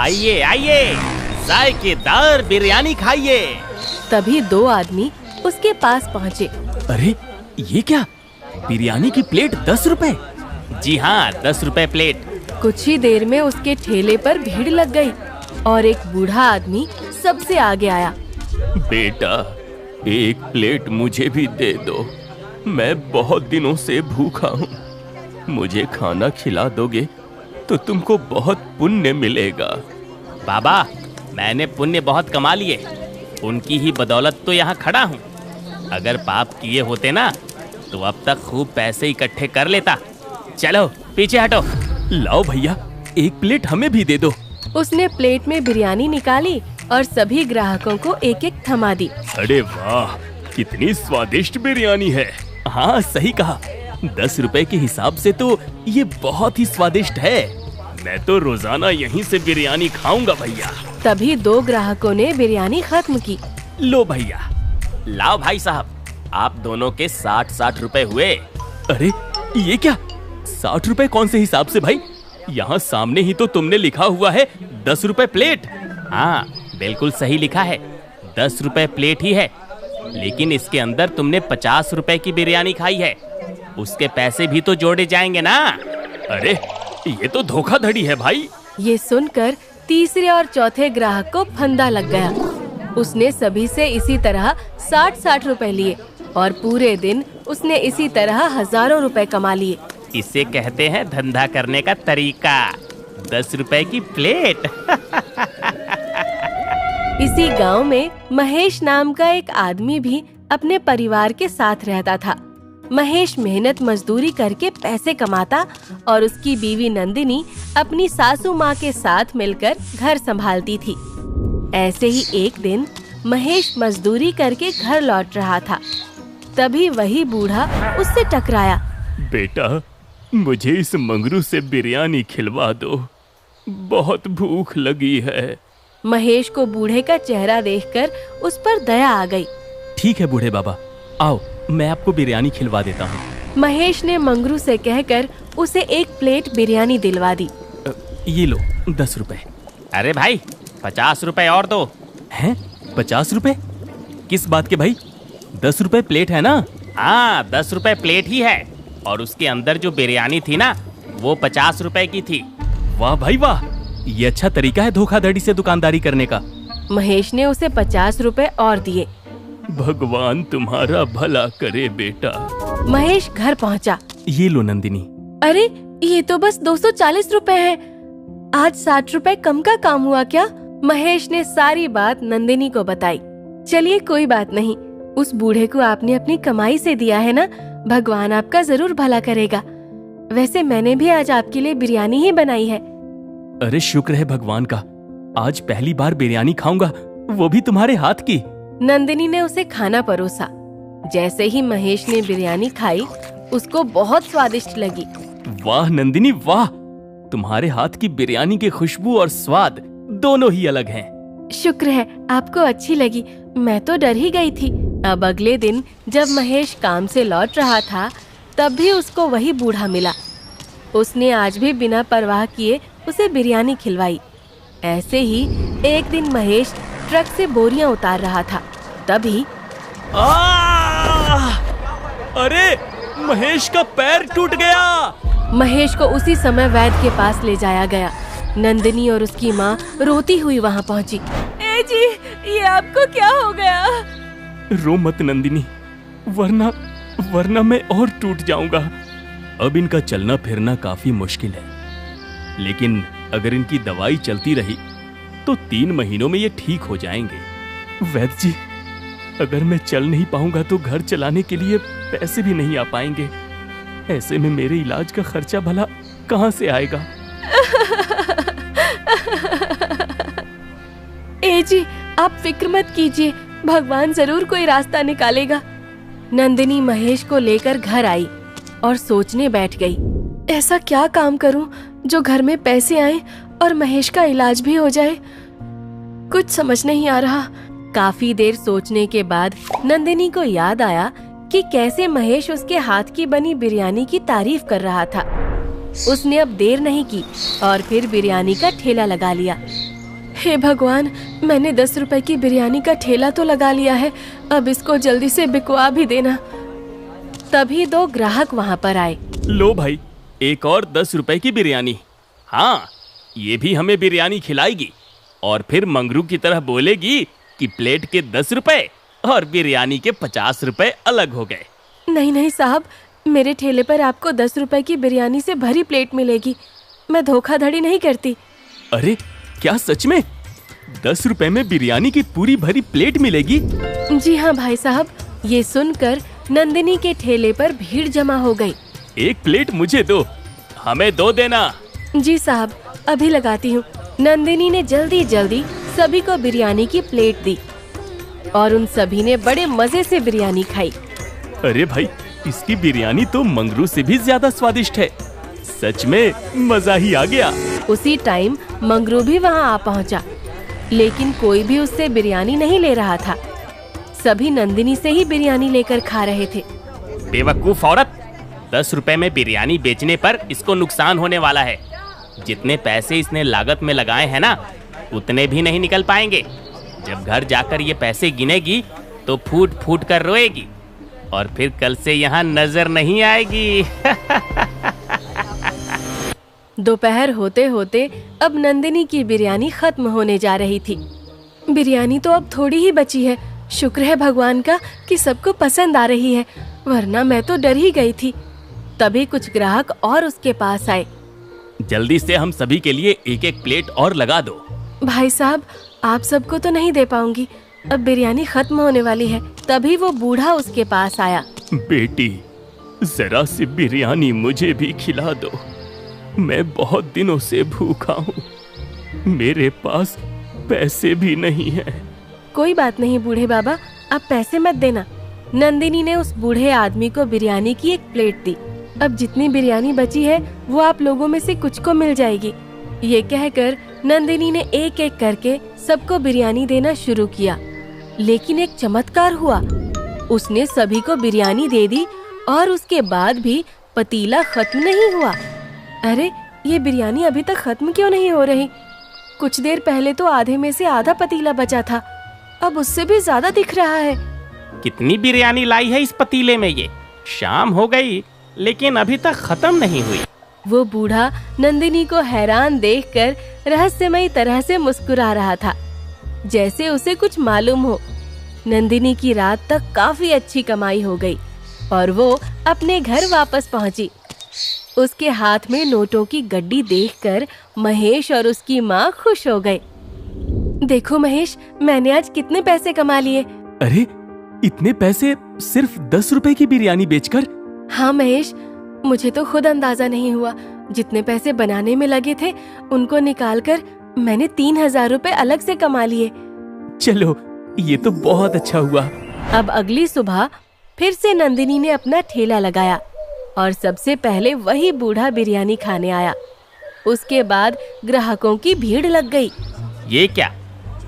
आइए आइए, जायकेदार बिरयानी खाइए। तभी दो आदमी उसके पास पहुँचे। अरे ये क्या, बिरयानी की प्लेट 10 रुपए? जी हाँ, 10 रुपए प्लेट। कुछ ही देर में उसके ठेले पर भीड़ लग गई और एक बूढ़ा आदमी सबसे आगे आया। बेटा, एक प्लेट मुझे भी दे दो, मैं बहुत दिनों से भूखा हूँ। मुझे खाना खिला दोगे तो तुमको बहुत पुण्य मिलेगा। बाबा, मैंने पुण्य बहुत कमा लिए, उनकी ही बदौलत तो यहाँ खड़ा हूँ। अगर पाप किए होते ना तो अब तक खूब पैसे इकट्ठे कर लेता। चलो पीछे हटो। लाओ भैया, एक प्लेट हमें भी दे दो। उसने प्लेट में बिरयानी निकाली और सभी ग्राहकों को एक एक थमा दी। अरे वाह, कितनी स्वादिष्ट बिरयानी है। हाँ सही कहा, 10 रुपए के हिसाब से तो ये बहुत ही स्वादिष्ट है। मैं तो रोजाना यहीं से बिरयानी खाऊंगा भैया। तभी दो ग्राहकों ने बिरयानी खत्म की। लो भैया। लाओ भाई साहब, आप दोनों के 60-60 रुपए हुए। अरे ये क्या, 60 रुपए कौन से हिसाब से भाई? यहाँ सामने ही तो तुमने लिखा हुआ है 10 रुपए प्लेट। हाँ बिल्कुल सही लिखा है, 10 रुपए प्लेट ही है, लेकिन इसके अंदर तुमने 50 रुपए की बिरयानी खाई है, उसके पैसे भी तो जोड़े जाएंगे ना। अरे ये तो धोखाधड़ी है भाई। ये सुनकर तीसरे और चौथे ग्राहक को फंदा लग गया। उसने सभी से इसी तरह 60-60 रुपए लिए और पूरे दिन उसने इसी तरह हजारों रुपए कमा लिए। इसे कहते हैं धंधा करने का तरीका, 10 रुपए की प्लेट। इसी गांव में महेश नाम का एक आदमी भी अपने परिवार के साथ रहता था। महेश मेहनत मजदूरी करके पैसे कमाता और उसकी बीवी नंदिनी अपनी सासू माँ के साथ मिलकर घर संभालती थी। ऐसे ही एक दिन महेश मजदूरी करके घर लौट रहा था। तभी वही बूढ़ा उससे टकराया। बेटा, मुझे इस मंगरू से बिरयानी खिलवा दो, बहुत भूख लगी है। महेश को बूढ़े का चेहरा देखकर उस पर दया आ गई। ठीक है बूढ़े बाबा, आओ मैं आपको बिरयानी खिलवा देता हूँ। महेश ने मंगरू से कहकर उसे एक प्लेट बिरयानी दिलवा दी। ये लो 10 रुपए। अरे भाई, 50 रुपए और दो। हैं? 50 रुपए? किस बात के भाई? 10 रुपए प्लेट है ना? हाँ 10 रुपए प्लेट ही है, और उसके अंदर जो बिरयानी थी ना वो 50 रुपए की थी। वाह भाई वाह, ये अच्छा तरीका है धोखाधड़ी से दुकानदारी करने का। महेश ने उसे 50 रुपए और दिए। भगवान तुम्हारा भला करे बेटा। महेश घर पहुंचा। ये लो नंदिनी। अरे ये तो बस 240 रुपए है, आज 60 रुपए कम का काम हुआ क्या? महेश ने सारी बात नंदिनी को बताई। चलिए कोई बात नहीं, उस बूढ़े को आपने अपनी कमाई से दिया है ना, भगवान आपका जरूर भला करेगा। वैसे मैंने भी आज आपके लिए बिरयानी ही बनाई है। अरे शुक्र है भगवान का, आज पहली बार बिरयानी खाऊंगा, वो भी तुम्हारे हाथ की। नंदिनी ने उसे खाना परोसा। जैसे ही महेश ने बिरयानी खाई उसको बहुत स्वादिष्ट लगी। वाह नंदिनी वाह, तुम्हारे हाथ की बिरयानी की खुशबू और स्वाद दोनों ही अलग हैं। शुक्र है आपको अच्छी लगी, मैं तो डर ही गई थी। अब अगले दिन जब महेश काम से लौट रहा था तब भी उसको वही बूढ़ा मिला। उसने आज भी बिना परवाह किए उसे बिरयानी खिलवाई। ऐसे ही एक दिन महेश ट्रक से बोरियां उतार रहा था, तभी अरे महेश का पैर टूट गया। महेश को उसी समय वैद्य के पास ले जाया गया। नंदिनी और उसकी माँ रोती हुई वहाँ पहुँची। ए जी, ये आपको क्या हो गया? रो मत नंदिनी, वरना मैं और टूट जाऊंगा। अब इनका चलना फिरना काफी मुश्किल है, लेकिन अगर इनकी दवाई चलती रही तो 3 महीनों में ये ठीक हो जाएंगे। वैद्य जी, अगर मैं चल नहीं पाऊंगा तो घर चलाने के लिए पैसे भी नहीं आ पाएंगे। ऐसे में मेरे इलाज का खर्चा भला कहाँ से आएगा? ए जी, आप फिक्र मत कीजिए, भगवान जरूर कोई रास्ता निकालेगा। नंदिनी महेश को लेकर घर आई और सोचने बैठ गई, ऐसा क्या काम करूं जो घर में पैसे आए और महेश का इलाज भी हो जाए। कुछ समझ नहीं आ रहा। काफी देर सोचने के बाद नंदिनी को याद आया कि कैसे महेश उसके हाथ की बनी बिरयानी की तारीफ कर रहा था। उसने अब देर नहीं की और फिर बिरयानी का ठेला लगा लिया। हे भगवान, मैंने 10 रुपए की बिरयानी का ठेला तो लगा लिया है, अब इसको जल्दी से बिकवा भी देना। तभी 2 ग्राहक वहाँ पर आए। लो भाई, एक और 10 रुपए की बिरयानी। हाँ, ये भी हमें बिरयानी खिलाएगी और फिर मंगरू की तरह बोलेगी कि प्लेट के 10 रुपए और बिरयानी के 50 रुपए अलग हो गए। नहीं नहीं साहब, मेरे ठेले पर आपको 10 रुपए की बिरयानी से भरी प्लेट मिलेगी। मैं धोखाधड़ी नहीं करती। अरे क्या सच में 10 रुपए में बिरयानी की पूरी भरी प्लेट मिलेगी? जी हाँ भाई साहब। ये सुनकर नंदिनी के ठेले पर भीड़ जमा हो गई। एक प्लेट मुझे दो। हमें 2 देना। जी साहब, अभी लगाती हूँ। नंदिनी ने जल्दी जल्दी सभी को बिरयानी की प्लेट दी और उन सभी ने बड़े मजे से बिरयानी खाई। अरे भाई, इसकी बिरयानी तो मंगरू से भी ज्यादा स्वादिष्ट है। सच में मजा ही आ गया। उसी टाइम मंगरू भी वहाँ आ पहुँचा, लेकिन कोई भी उससे बिरयानी नहीं ले रहा था। सभी नंदिनी से ही बिरयानी लेकर खा रहे थे। बेवकूफ औरत, 10 रुपए में बिरयानी बेचने पर इसको नुकसान होने वाला है। जितने पैसे इसने लागत में लगाए हैं ना, उतने भी नहीं निकल पाएंगे। जब घर जाकर ये पैसे गिनेगी तो फूट फूट कर रोएगी और फिर कल से यहाँ नजर नहीं आएगी। दोपहर होते होते अब नंदिनी की बिरयानी खत्म होने जा रही थी। बिरयानी तो अब थोड़ी ही बची है। शुक्र है भगवान का कि सबको पसंद आ रही है, वरना मैं तो डर ही गई थी। तभी कुछ ग्राहक और उसके पास आए। जल्दी से हम सभी के लिए एक एक प्लेट और लगा दो। भाई साहब, आप सबको तो नहीं दे पाऊंगी, अब बिरयानी खत्म होने वाली है। तभी वो बूढ़ा उसके पास आया। बेटी, जरा सी बिरयानी मुझे भी खिला दो। मैं बहुत दिनों से भूखा हूँ, मेरे पास पैसे भी नहीं है। कोई बात नहीं बूढ़े बाबा, आप पैसे मत देना। नंदिनी ने उस बूढ़े आदमी को बिरयानी की एक प्लेट दी। अब जितनी बिरयानी बची है वो आप लोगों में से कुछ को मिल जाएगी। ये कहकर नंदिनी ने एक एक करके सबको बिरयानी देना शुरू किया। लेकिन एक चमत्कार हुआ, उसने सभी को बिरयानी दे दी और उसके बाद भी पतीला खत्म नहीं हुआ। अरे, ये बिरयानी अभी तक खत्म क्यों नहीं हो रही? कुछ देर पहले तो आधे में से आधा पतीला बचा था, अब उससे भी ज्यादा दिख रहा है। कितनी बिरयानी लाई है इस पतीले में? ये शाम हो गई लेकिन अभी तक खत्म नहीं हुई। वो बूढ़ा नंदिनी को हैरान देखकर रहस्यमयी तरह से मुस्कुरा रहा था, जैसे उसे कुछ मालूम हो। नंदिनी की रात तक काफी अच्छी कमाई हो गई और वो अपने घर वापस पहुंची। उसके हाथ में नोटों की गड्डी देखकर महेश और उसकी माँ खुश हो गए। देखो महेश, मैंने आज कितने पैसे कमा लिए। अरे, इतने पैसे सिर्फ 10 रुपए की बिरयानी बेचकर? हाँ महेश, मुझे तो खुद अंदाजा नहीं हुआ। जितने पैसे बनाने में लगे थे उनको निकालकर मैंने 3000 रुपए अलग से कमा लिए। चलो, ये तो बहुत अच्छा हुआ। अब अगली सुबह फिर से नंदिनी ने अपना ठेला लगाया और सबसे पहले वही बूढ़ा बिरयानी खाने आया। उसके बाद ग्राहकों की भीड़ लग गई। ये क्या?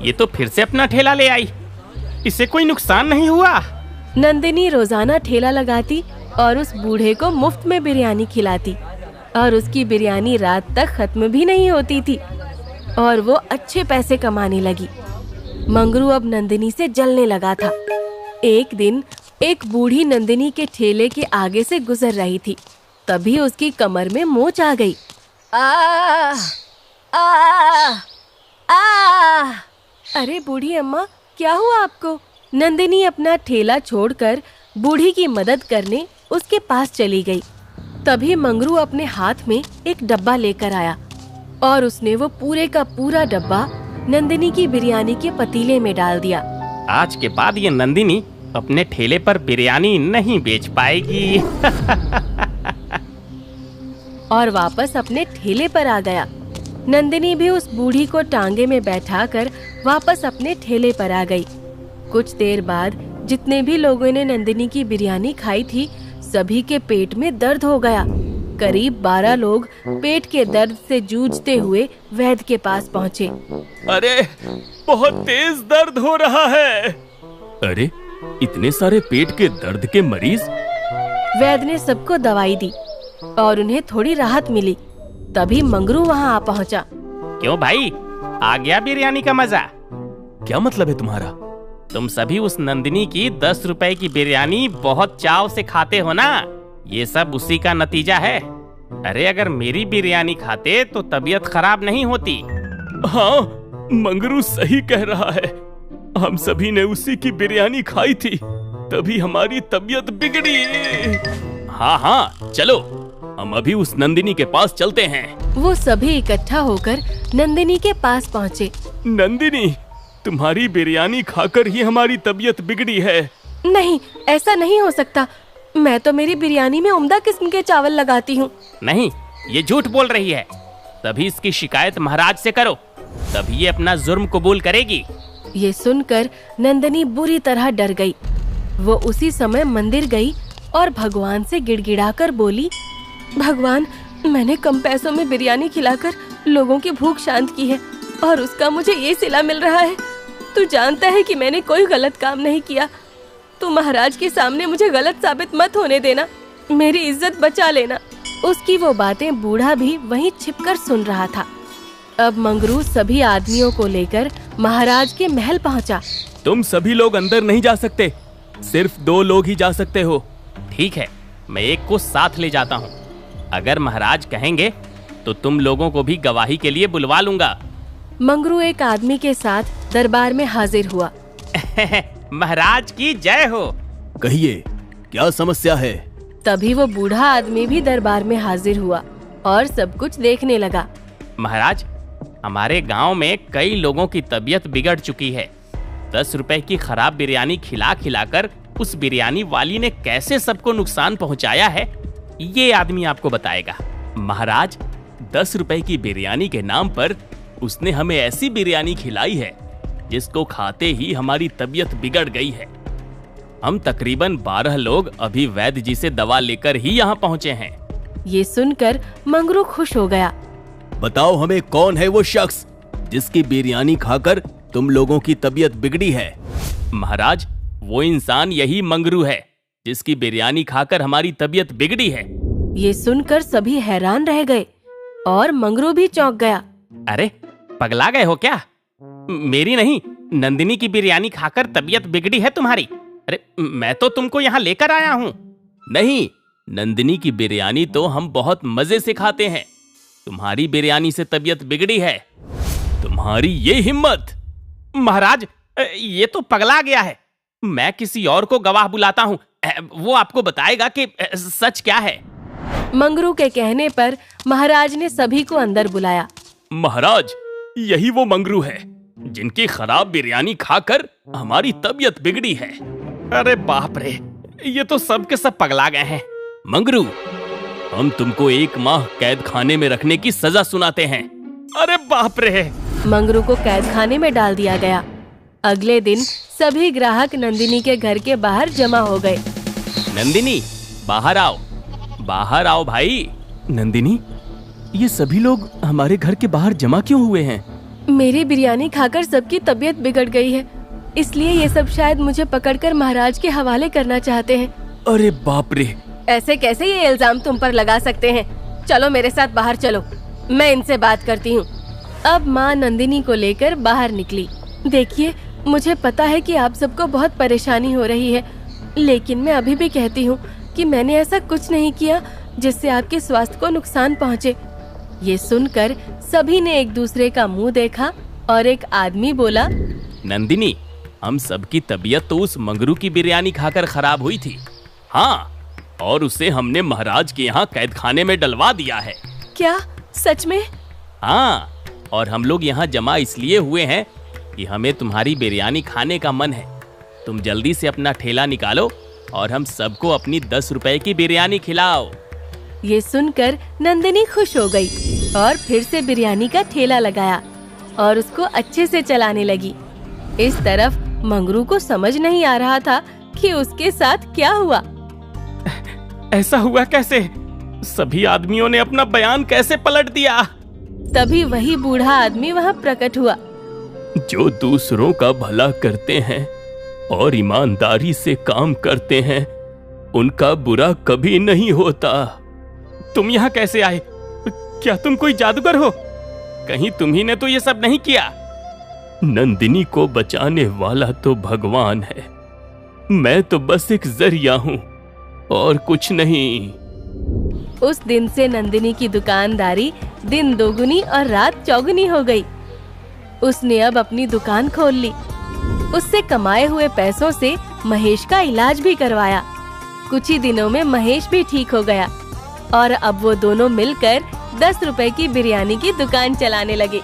ये तो फिर से अपना ठेला ले आई। इससे कोई नुकसान नहीं हुआ? नंदिनी रोजाना ठेला लगाती और उस बूढ़े को मुफ्त में बिरयानी खिलाती और उसकी बिरयानी रात तक खत्म भी नहीं होती थी और वो अच्छे पैसे कमाने लगी। मंगरू अब नंदिनी से जलने लगा था। एक दिन एक बूढ़ी नंदिनी के ठेले के आगे से गुजर रही थी। तभी उसकी कमर में मोच आ गई। आ, आ, आ। अरे बूढ़ी अम्मा, क्या हुआ आपको? नंदिनी अपना ठेला छोड़कर बूढ़ी की मदद करने उसके पास चली गई। तभी मंगरू अपने हाथ में एक डब्बा लेकर आया और उसने वो पूरे का पूरा डब्बा नंदिनी की बिरयानी के पतीले में डाल दिया। आज के बाद ये नंदिनी अपने ठेले पर बिरयानी नहीं बेच पाएगी। और वापस अपने ठेले पर आ गया। नंदिनी भी उस बूढ़ी को टांगे में बैठाकर वापस अपने ठेले पर आ गई। कुछ देर बाद जितने भी लोगों ने नंदिनी की बिरयानी खाई थी, सभी के पेट में दर्द हो गया। करीब 12 लोग पेट के दर्द से जूझते हुए वैद्य के पास पहुँचे। अरे, बहुत तेज दर्द हो रहा है। अरे, इतने सारे पेट के दर्द के मरीज? वैद्य ने सबको दवाई दी और उन्हें थोड़ी राहत मिली। तभी मंगरू वहाँ आ पहुँचा। क्यों भाई, आ गया बिरयानी का मजा। क्या मतलब है तुम्हारा? तुम सभी उस नंदिनी की 10 रुपए की बिरयानी बहुत चाव से खाते हो ना, ये सब उसी का नतीजा है। अरे अगर मेरी बिरयानी खाते तो तबीयत खराब नहीं होती। हाँ, मंगरू सही कह रहा है। हम सभी ने उसी की बिरयानी खाई थी, तभी हमारी तबीयत बिगड़ी। हाँ हाँ, चलो हम अभी उस नंदिनी के पास चलते हैं। वो सभी इकट्ठा होकर नंदिनी के पास पहुँचे। नंदिनी, तुम्हारी बिरयानी खाकर ही हमारी तबीयत बिगड़ी है। नहीं, ऐसा नहीं हो सकता। मैं तो मेरी बिरयानी में उम्दा किस्म के चावल लगाती हूँ। नहीं, ये झूठ बोल रही है। तभी इसकी शिकायत महाराज से करो, तभी ये अपना जुर्म कबूल करेगी। ये सुनकर नंदिनी बुरी तरह डर गई। वो उसी समय मंदिर गई और भगवान से गिड़गिड़ाकर बोली, भगवान, मैंने कम पैसों में बिरयानी खिलाकर लोगों की भूख शांत की है और उसका मुझे ये सिला मिल रहा है। तू जानता है कि मैंने कोई गलत काम नहीं किया। तू महाराज के सामने मुझे गलत साबित मत होने देना, मेरी इज्जत बचा लेना। उसकी वो बातें बूढ़ा भी वहीं छिपकर सुन रहा था। अब मंगरू सभी आदमियों को लेकर महाराज के महल पहुंचा। तुम सभी लोग अंदर नहीं जा सकते, सिर्फ 2 लोग ही जा सकते हो। ठीक है, मैं एक को साथ ले जाता हूँ। अगर महाराज कहेंगे तो तुम लोगों को भी गवाही के लिए बुलवा लूंगा। मंगरू एक आदमी के साथ दरबार में हाजिर हुआ। महाराज की जय हो। कहिए, क्या समस्या है? तभी वो बूढ़ा आदमी भी दरबार में हाजिर हुआ और सब कुछ देखने लगा। महाराज, हमारे गांव में कई लोगों की तबीयत बिगड़ चुकी है। 10 रुपए की खराब बिरयानी खिला खिलाकर उस बिरयानी वाली ने कैसे सबको नुकसान पहुंचाया है, ये आदमी आपको बताएगा। महाराज, 10 रुपए की बिरयानी के नाम पर उसने हमें ऐसी बिरयानी खिलाई है जिसको खाते ही हमारी तबीयत बिगड़ गई है। हम तकरीबन 12 लोग अभी वैद्य जी से दवा लेकर ही यहाँ पहुँचे हैं। ये सुनकर मंगरू खुश हो गया। बताओ हमें, कौन है वो शख्स जिसकी बिरयानी खाकर तुम लोगों की तबीयत बिगड़ी है? महाराज, वो इंसान यही मंगरू है जिसकी बिरयानी खाकर हमारी तबीयत बिगड़ी है। ये सुनकर सभी हैरान रह गए और मंगरू भी चौंक गया। अरे पगला गए हो क्या? मेरी नहीं, नंदिनी की बिरयानी खाकर तबीयत बिगड़ी है तुम्हारी। अरे मैं तो तुमको यहाँ लेकर आया हूँ। नहीं, नंदिनी की बिरयानी तो हम बहुत मजे से खाते हैं। तुम्हारी बिरयानी से तबीयत बिगड़ी है। तुम्हारी ये हिम्मत! महाराज, ये तो पगला गया है। मैं किसी और को गवाह बुलाता हूँ, वो आपको बताएगा कि सच क्या है। मंगरू के कहने पर महाराज ने सभी को अंदर बुलाया। महाराज, यही वो मंगरू है जिनकी खराब बिरयानी खाकर हमारी तबीयत बिगड़ी है। अरे बाप रे, ये तो सब के सब पगला गए हैं। मंगरू, हम तुमको 1 माह कैद खाने में रखने की सजा सुनाते हैं। अरे बाप रे! मंगरू को कैद खाने में डाल दिया गया। अगले दिन सभी ग्राहक नंदिनी के घर के बाहर जमा हो गए। नंदिनी, बाहर आओ, बाहर आओ भाई। नंदिनी, ये सभी लोग हमारे घर के बाहर जमा क्यों हुए हैं? मेरी बिरयानी खाकर सबकी तबीयत बिगड़ गई है, इसलिए ये सब शायद मुझे पकड़कर महाराज के हवाले करना चाहते हैं। अरे बाप रे! ऐसे कैसे ये इल्जाम तुम पर लगा सकते हैं? चलो मेरे साथ बाहर चलो, मैं इनसे बात करती हूँ। अब माँ नंदिनी को लेकर बाहर निकली। देखिए, मुझे पता है कि आप सबको बहुत परेशानी हो रही है, लेकिन मैं अभी भी कहती हूँ कि मैंने ऐसा कुछ नहीं किया जिससे आपके स्वास्थ्य को नुकसान पहुँचे। ये सुनकर सभी ने एक दूसरे का मुंह देखा और एक आदमी बोला, नंदिनी, हम सबकी तबीयत तो उस मंगरू की बिरयानी खाकर खराब हुई थी। हाँ, और उसे हमने महाराज के यहाँ कैद खाने में डलवा दिया है। क्या सच में? हाँ, और हम लोग यहाँ जमा इसलिए हुए हैं कि हमें तुम्हारी बिरयानी खाने का मन है। तुम जल्दी से अपना ठेला निकालो और हम सबको अपनी 10 रुपए की बिरयानी खिलाओ। ये सुनकर नंदिनी खुश हो गई और फिर से बिरयानी का ठेला लगाया और उसको अच्छे से चलाने लगी। इस तरफ मंगरू को समझ नहीं आ रहा था कि उसके साथ क्या हुआ। ऐसा हुआ कैसे? सभी आदमियों ने अपना बयान कैसे पलट दिया? तभी वही बूढ़ा आदमी वहाँ प्रकट हुआ। जो दूसरों का भला करते हैं और ईमानदारी से काम करते हैं, उनका बुरा कभी नहीं होता। तुम यहाँ कैसे आए? क्या तुम कोई जादूगर हो? कहीं तुम्ही ने तो ये सब नहीं किया? नंदिनी को बचाने वाला तो भगवान है, मैं तो बस एक जरिया हूं और कुछ नहीं। उस दिन से नंदिनी की दुकानदारी दिन दोगुनी और रात चौगुनी हो गई। उसने अब अपनी दुकान खोल ली। उससे कमाए हुए पैसों से महेश का इलाज भी करवाया। कुछ ही दिनों में महेश भी ठीक हो गया और अब वो दोनों मिलकर 10 रुपए की बिरयानी की दुकान चलाने लगे।